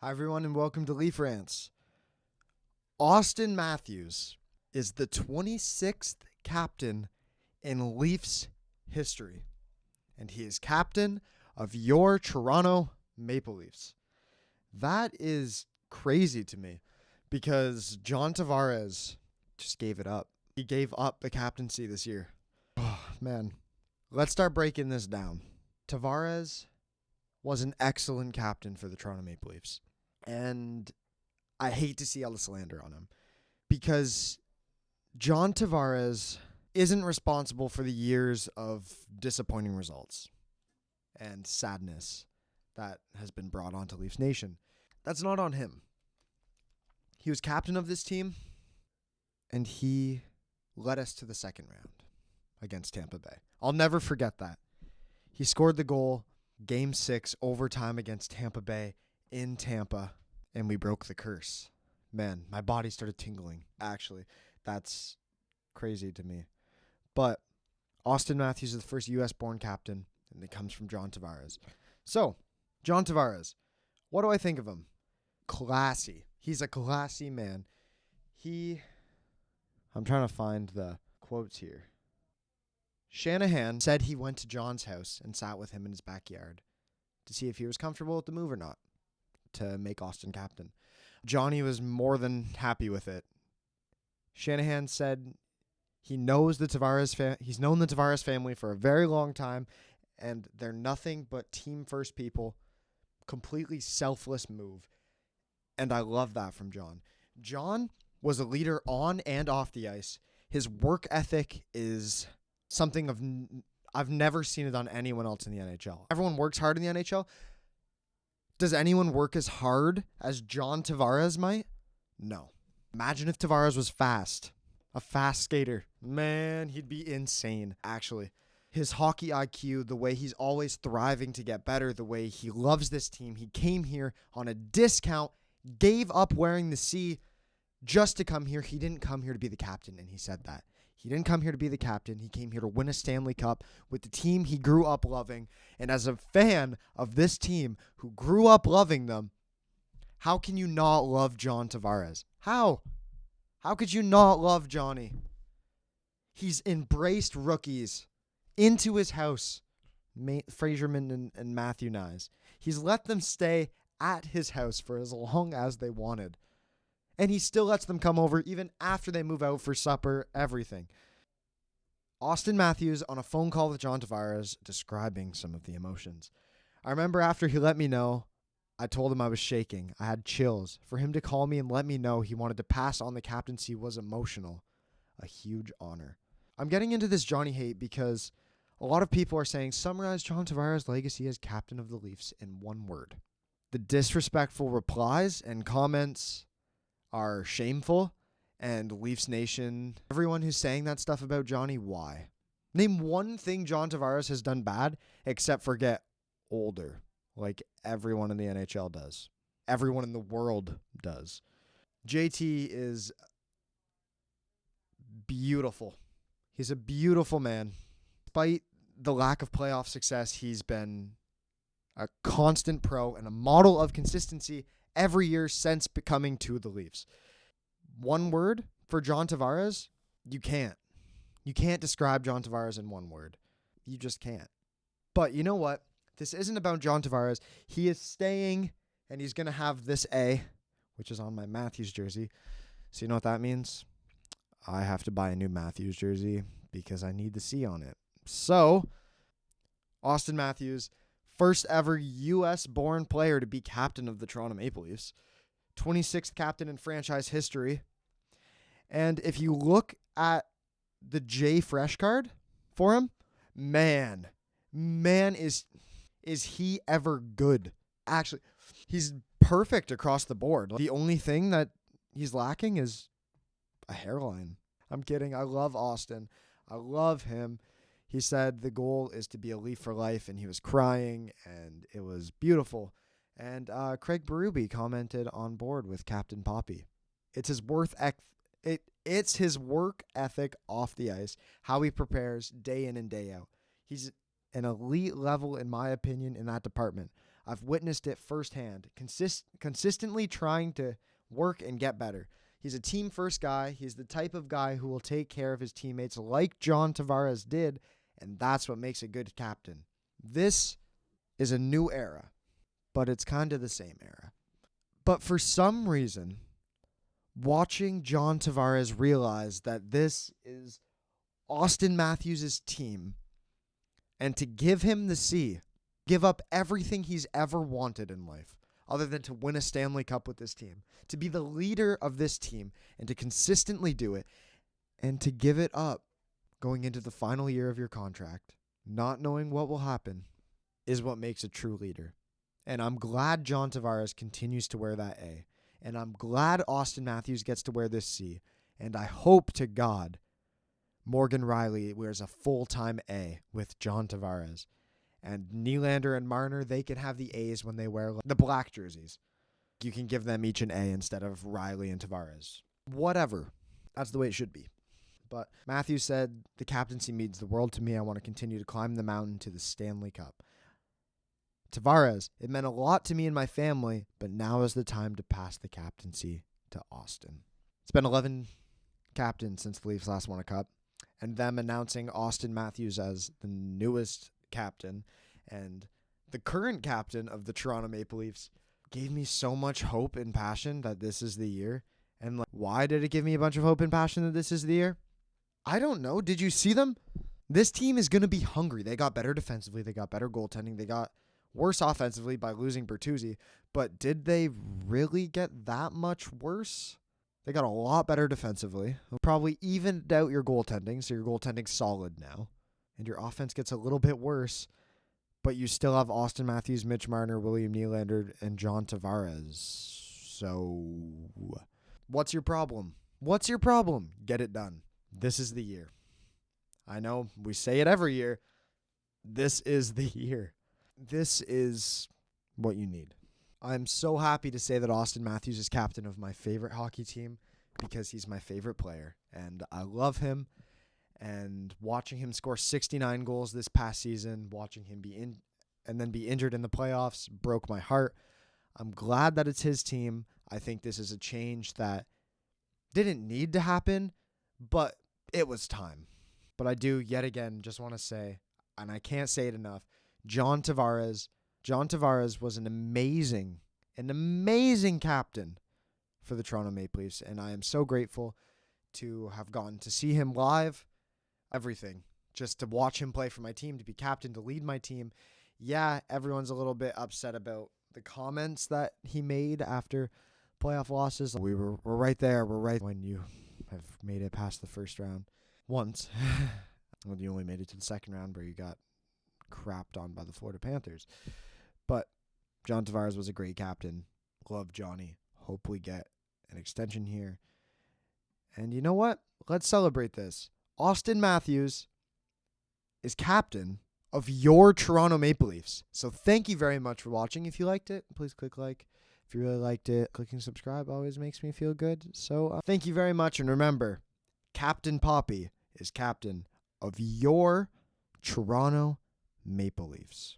Hi, everyone, and welcome to Leaf Rants. Austin Matthews is the 26th captain in Leafs history, and he is captain of your Toronto Maple Leafs. That is crazy to me because John Tavares just gave it up. He gave up the captaincy this year. Oh, man. Let's start breaking this down. Tavares was an excellent captain for the Toronto Maple Leafs. And I hate to see all the slander on him because John Tavares isn't responsible for the years of disappointing results and sadness that has been brought onto Leafs Nation. That's not on him. He was captain of this team, and he led us to the second round against Tampa Bay. I'll never forget that. He scored the goal, Game 6, overtime against Tampa Bay in Tampa, and we broke the curse. Man, my body started tingling, actually. That's crazy to me. But Austin Matthews is the first U.S.-born captain, and it comes from John Tavares. So, John Tavares, what do I think of him? Classy. He's a classy man. I'm trying to find the quotes here. Shanahan said he went to John's house and sat with him in his backyard to see if he was comfortable with the move or not to make Austin captain. Johnny was more than happy with it. Shanahan said he knows he's known the Tavares family for a very long time, and they're nothing but team first people. Completely selfless move. And I love that from John. John was a leader on and off the ice. His work ethic is something I've never seen it on anyone else in the NHL. Everyone works hard in the NHL. Does anyone work as hard as John Tavares might? No. Imagine if Tavares was fast. A fast skater. Man, he'd be insane, actually. His hockey IQ, the way he's always thriving to get better, the way he loves this team. He came here on a discount, gave up wearing the C just to come here. He didn't come here to be the captain, and he said that. He didn't come here to be the captain. He came here to win a Stanley Cup with the team he grew up loving. And as a fan of this team who grew up loving them, how can you not love John Tavares? How? How could you not love Johnny? He's embraced rookies into his house, Fraserman and Matthew Nyes. He's let them stay at his house for as long as they wanted. And he still lets them come over even after they move out for supper, everything. Austin Matthews on a phone call with John Tavares describing some of the emotions. I remember after he let me know, I told him I was shaking. I had chills. For him to call me and let me know he wanted to pass on the captaincy was emotional. A huge honor. I'm getting into this Johnny hate because a lot of people are saying summarize John Tavares' legacy as captain of the Leafs in one word. The disrespectful replies and comments are shameful, and Leafs Nation, everyone who's saying that stuff about Johnny, why? Name one thing John Tavares has done bad except for get older, like everyone in the NHL does. Everyone in the world does. JT is beautiful. He's a beautiful man. Despite the lack of playoff success, he's been a constant pro and a model of consistency every year since becoming to the Leafs. One word for John Tavares, you can't. You can't describe John Tavares in one word. You just can't. But you know what? This isn't about John Tavares. He is staying, and he's going to have this A, which is on my Matthews jersey. So you know what that means? I have to buy a new Matthews jersey because I need the C on it. So, Austin Matthews, first ever U.S.-born player to be captain of the Toronto Maple Leafs. 26th captain in franchise history. And if you look at the J Fresh card for him, man is he ever good. Actually, he's perfect across the board. The only thing that he's lacking is a hairline. I'm kidding. I love Austin. I love him. He said the goal is to be a Leaf for life, and he was crying, and it was beautiful. And Craig Berube commented on board with Captain PAPI. It's his it's his work ethic off the ice, how he prepares day in and day out. He's an elite level, in my opinion, in that department. I've witnessed it firsthand. Consistently trying to work and get better. He's a team-first guy. He's the type of guy who will take care of his teammates like John Tavares did, and that's what makes a good captain. This is a new era, but it's kind of the same era. But for some reason, watching John Tavares realize that this is Austin Matthews' team, and to give him the C, give up everything he's ever wanted in life, other than to win a Stanley Cup with this team, to be the leader of this team, and to consistently do it, and to give it up going into the final year of your contract, not knowing what will happen, is what makes a true leader. And I'm glad John Tavares continues to wear that A. And I'm glad Austin Matthews gets to wear this C. And I hope to God Morgan Rielly wears a full-time A with John Tavares. And Nylander and Marner, they can have the A's when they wear the black jerseys. You can give them each an A instead of Rielly and Tavares. Whatever. That's the way it should be. But Matthews said, the captaincy means the world to me. I want to continue to climb the mountain to the Stanley Cup. Tavares, it meant a lot to me and my family, but now is the time to pass the captaincy to Austin. It's been 11 captains since the Leafs last won a cup, and them announcing Austin Matthews as the newest captain and the current captain of the Toronto Maple Leafs gave me so much hope and passion that this is the year. And why did it give me a bunch of hope and passion that this is the year? I don't know. Did you see them? This team is going to be hungry. They got better defensively. They got better goaltending. They got worse offensively by losing Bertuzzi. But did they really get that much worse? They got a lot better defensively. Probably evened out your goaltending, so your goaltending's solid now. And your offense gets a little bit worse, but you still have Austin Matthews, Mitch Marner, William Nylander, and John Tavares. So, what's your problem? What's your problem? Get it done. This is the year. I know we say it every year. This is the year. This is what you need. I'm so happy to say that Austin Matthews is captain of my favorite hockey team because he's my favorite player, and I love him. And watching him score 69 goals this past season, watching him be injured in the playoffs broke my heart. I'm glad that it's his team. I think this is a change that didn't need to happen, but it was time. But I do yet again just want to say, and I can't say it enough, John Tavares was an amazing captain for the Toronto Maple Leafs, and I am so grateful to have gotten to see him live. Everything. Just to watch him play for my team, to be captain, to lead my team. Yeah, everyone's a little bit upset about the comments that he made after playoff losses. We're right there. We're right when you have made it past the first round once. Well, you only made it to the second round where you got crapped on by the Florida Panthers. But John Tavares was a great captain. Love Johnny. Hope we get an extension here. And you know what? Let's celebrate this. Austin Matthews is captain of your Toronto Maple Leafs. So thank you very much for watching. If you liked it, please click like. If you really liked it, clicking subscribe always makes me feel good. So thank you very much. And remember, Captain PAPI is captain of your Toronto Maple Leafs.